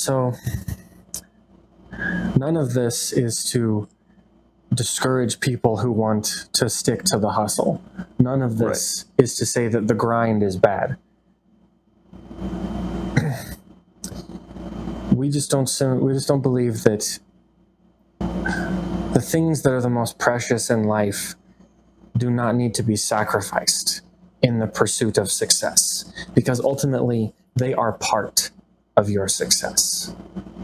So none of this is to discourage people who want to stick to the hustle. None of this is to say that the grind is bad. We just don't believe that the things that are the most precious in life do not need to be sacrificed in the pursuit of success, because ultimately they are part of your success,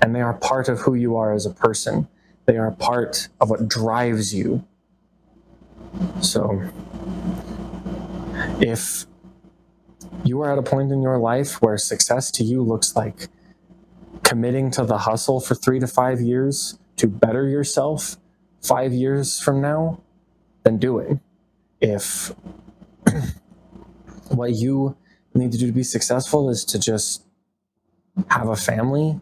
and they are part of who you are as a person. They are part of what drives you. So if you are at a point in your life where success to you looks like committing to the hustle for 3 to 5 years to better yourself 5 years from now, then do it. If what you need to do to be successful is to just have a family,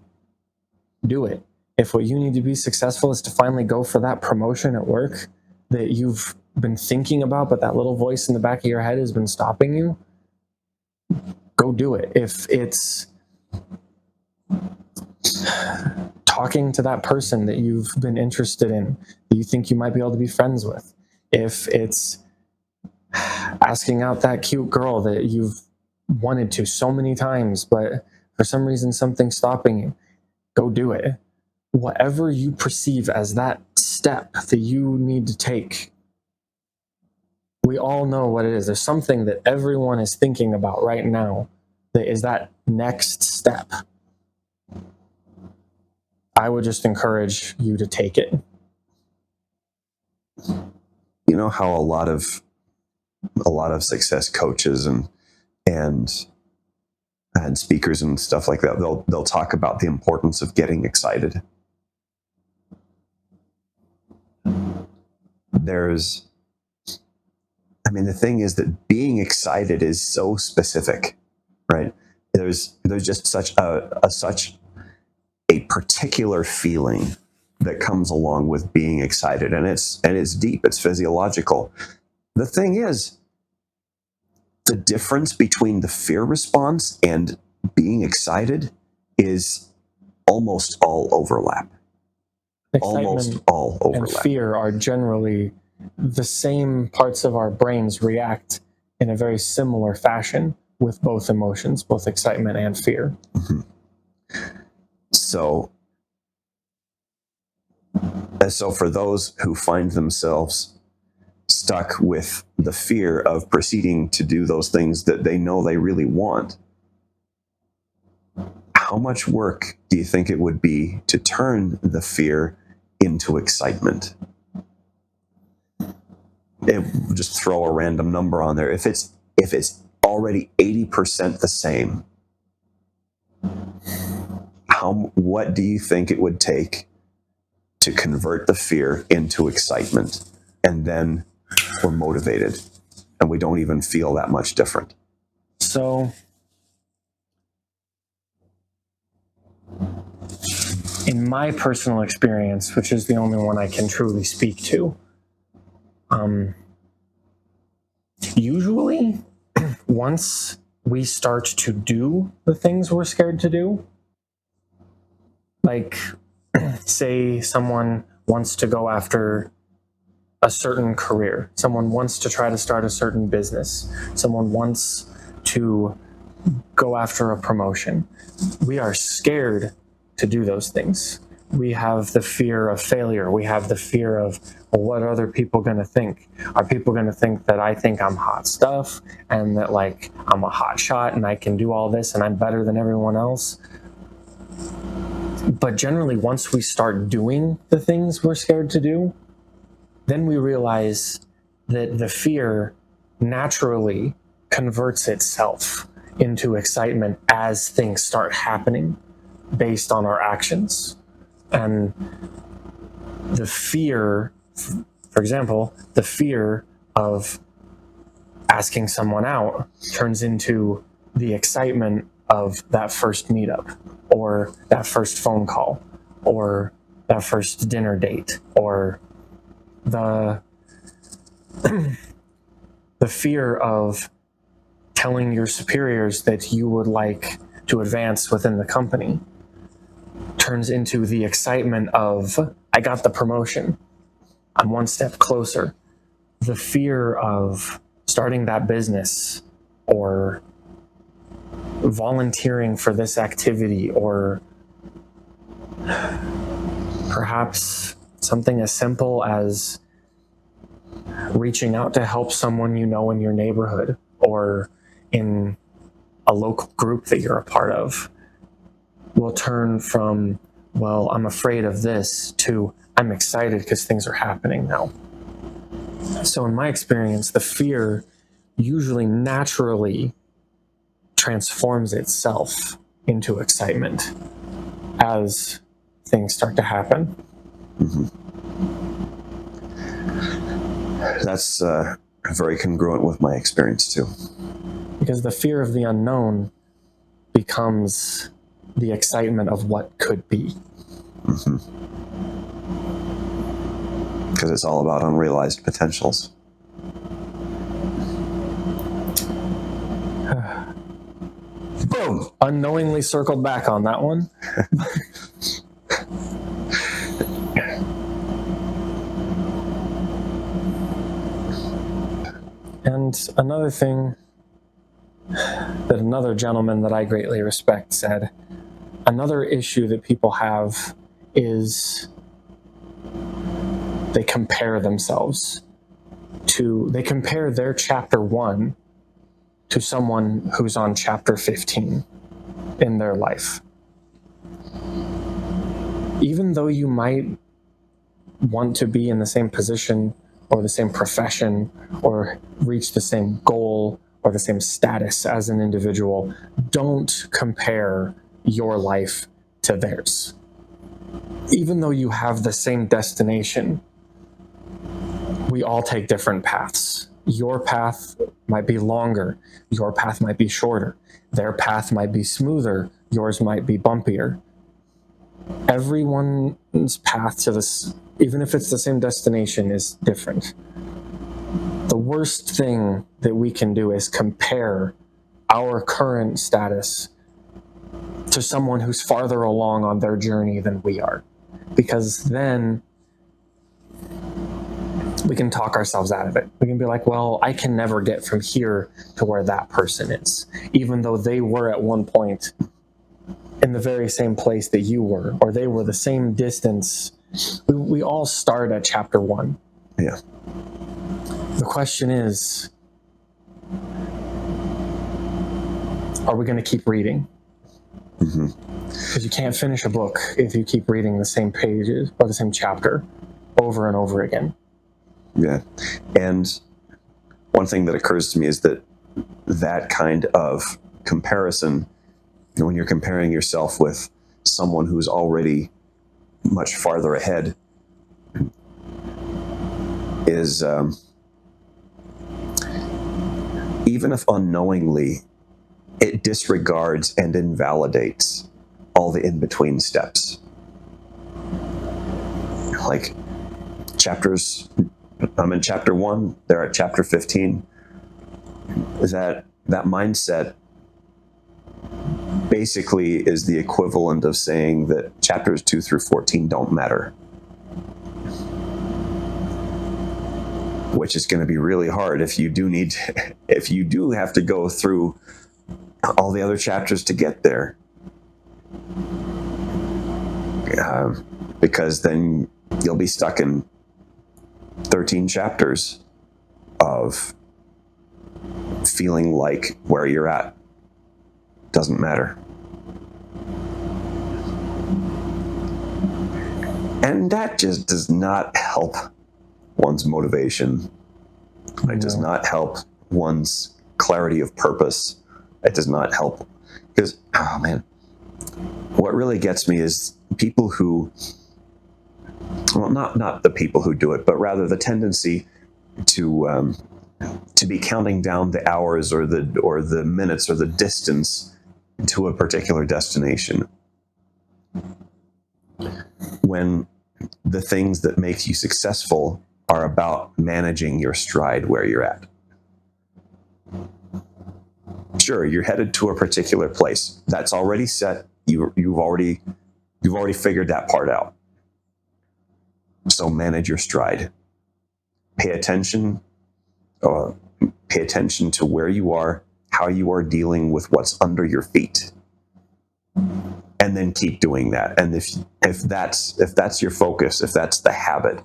do it. If what you need to be successful is to finally go for that promotion at work that you've been thinking about, but that little voice in the back of your head has been stopping you, go do it. If it's talking to that person that you've been interested in, that you think you might be able to be friends with, if it's asking out that cute girl that you've wanted to so many times, but for some reason something's stopping you, go do it. Whatever you perceive as that step that you need to take, we all know what it is. There's something that everyone is thinking about right now that is that next step. I would just encourage you to take it. You know how a lot of success coaches and speakers and stuff like that, they'll talk about the importance of getting excited. The thing is that being excited is so specific, right? There's just such a particular feeling that comes along with being excited, and it's deep, it's physiological. The thing is, the difference between the fear response and being excited is almost all overlap. Excitement and fear are generally the same parts of our brains react in a very similar fashion with both emotions, both excitement and fear. Mm-hmm. So for those who find themselves stuck with the fear of proceeding to do those things that they know they really want, how much work do you think it would be to turn the fear into excitement? Just throw a random number on there. If it's already 80% the same, what do you think it would take to convert the fear into excitement, and then we're motivated and we don't even feel that much different? So in my personal experience, which is the only one I can truly speak to, usually once we start to do the things we're scared to do, like say someone wants to go after a certain career, someone wants to try to start a certain business, someone wants to go after a promotion, we are scared to do those things. We have the fear of failure. We have the fear of, well, what are other people going to think? Are people going to think that I think I'm hot stuff and that like I'm a hot shot and I can do all this and I'm better than everyone else? But generally, once we start doing the things we're scared to do, then we realize that the fear naturally converts itself into excitement as things start happening based on our actions. And the fear, for example, the fear of asking someone out turns into the excitement of that first meetup, or that first phone call, or that first dinner date, or the fear of telling your superiors that you would like to advance within the company. turns into the excitement of, I got the promotion. I'm one step closer. The fear of starting that business or volunteering for this activity, or perhaps something as simple as reaching out to help someone you know in your neighborhood or in a local group that you're a part of, will turn from, well, I'm afraid of this, to I'm excited because things are happening now. So in my experience, the fear usually naturally transforms itself into excitement as things start to happen. Mm-hmm. That's very congruent with my experience too. Because the fear of the unknown becomes the excitement of what could be. Mm-hmm. Because it's all about unrealized potentials. Boom! Unknowingly circled back on that one. And another thing that another gentleman that I greatly respect said, another issue that people have is they compare themselves they compare their chapter 1 to someone who's on chapter 15 in their life. Even though you might want to be in the same position or the same profession or reach the same goal or the same status as an individual, don't compare your life to theirs. Even though you have the same destination, we all take different paths. Your path might be longer. Your path might be shorter. Their path might be smoother. Yours might be bumpier. Everyone's path to this, even if it's the same destination, is different. The worst thing that we can do is compare our current status to someone who's farther along on their journey than we are. Because then we can talk ourselves out of it. We can be like, well, I can never get from here to where that person is, even though they were at one point in the very same place that you were, or they were the same distance. We all start at chapter 1. Yeah. The question is, are we going to keep reading? Because you can't finish a book if you keep reading the same pages or the same chapter over and over again. Yeah. And one thing that occurs to me is that kind of comparison, when you're comparing yourself with someone who's already much farther ahead, is even if unknowingly, it disregards and invalidates all the in-between steps. Like I'm in chapter 1, they're at chapter 15. That mindset basically is the equivalent of saying that chapters 2 through 14 don't matter. Which is going to be really hard if you do have to go through all the other chapters to get there. Because then you'll be stuck in 13 chapters of feeling like where you're at doesn't matter. And that just does not help one's motivation. It does not help one's clarity of purpose. It does not help. Because, oh man, what really gets me is people who, well, not the people who do it, but rather the tendency to be counting down the hours or the minutes or the distance to a particular destination, when the things that make you successful are about managing your stride where you're at. Sure, you're headed to a particular place. That's already set. You've already You've already figured that part out. So manage your stride. Pay attention to where you are, how you are dealing with what's under your feet, and then keep doing that. And if that's your focus, if that's the habit,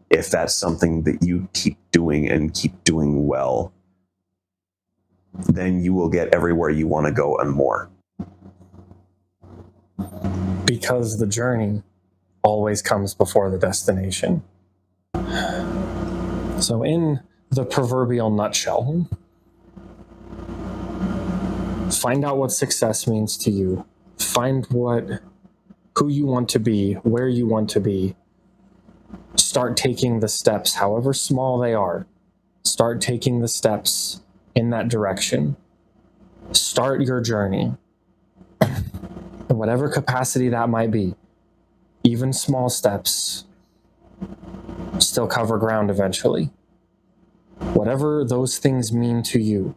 if that's something that you keep doing and keep doing well, then you will get everywhere you want to go and more. Because the journey always comes before the destination. So in the proverbial nutshell, find out what success means to you. Find who you want to be, where you want to be. Start taking the steps, however small they are. Start taking the steps in that direction. Start your journey. In whatever capacity that might be. Even small steps still cover ground eventually. Whatever those things mean to you,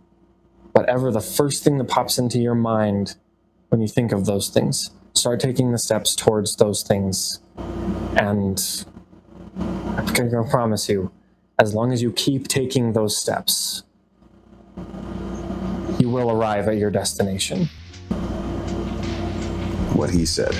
whatever the first thing that pops into your mind when you think of those things, start taking the steps towards those things. And I can promise you, as long as you keep taking those steps, you will arrive at your destination. What he said.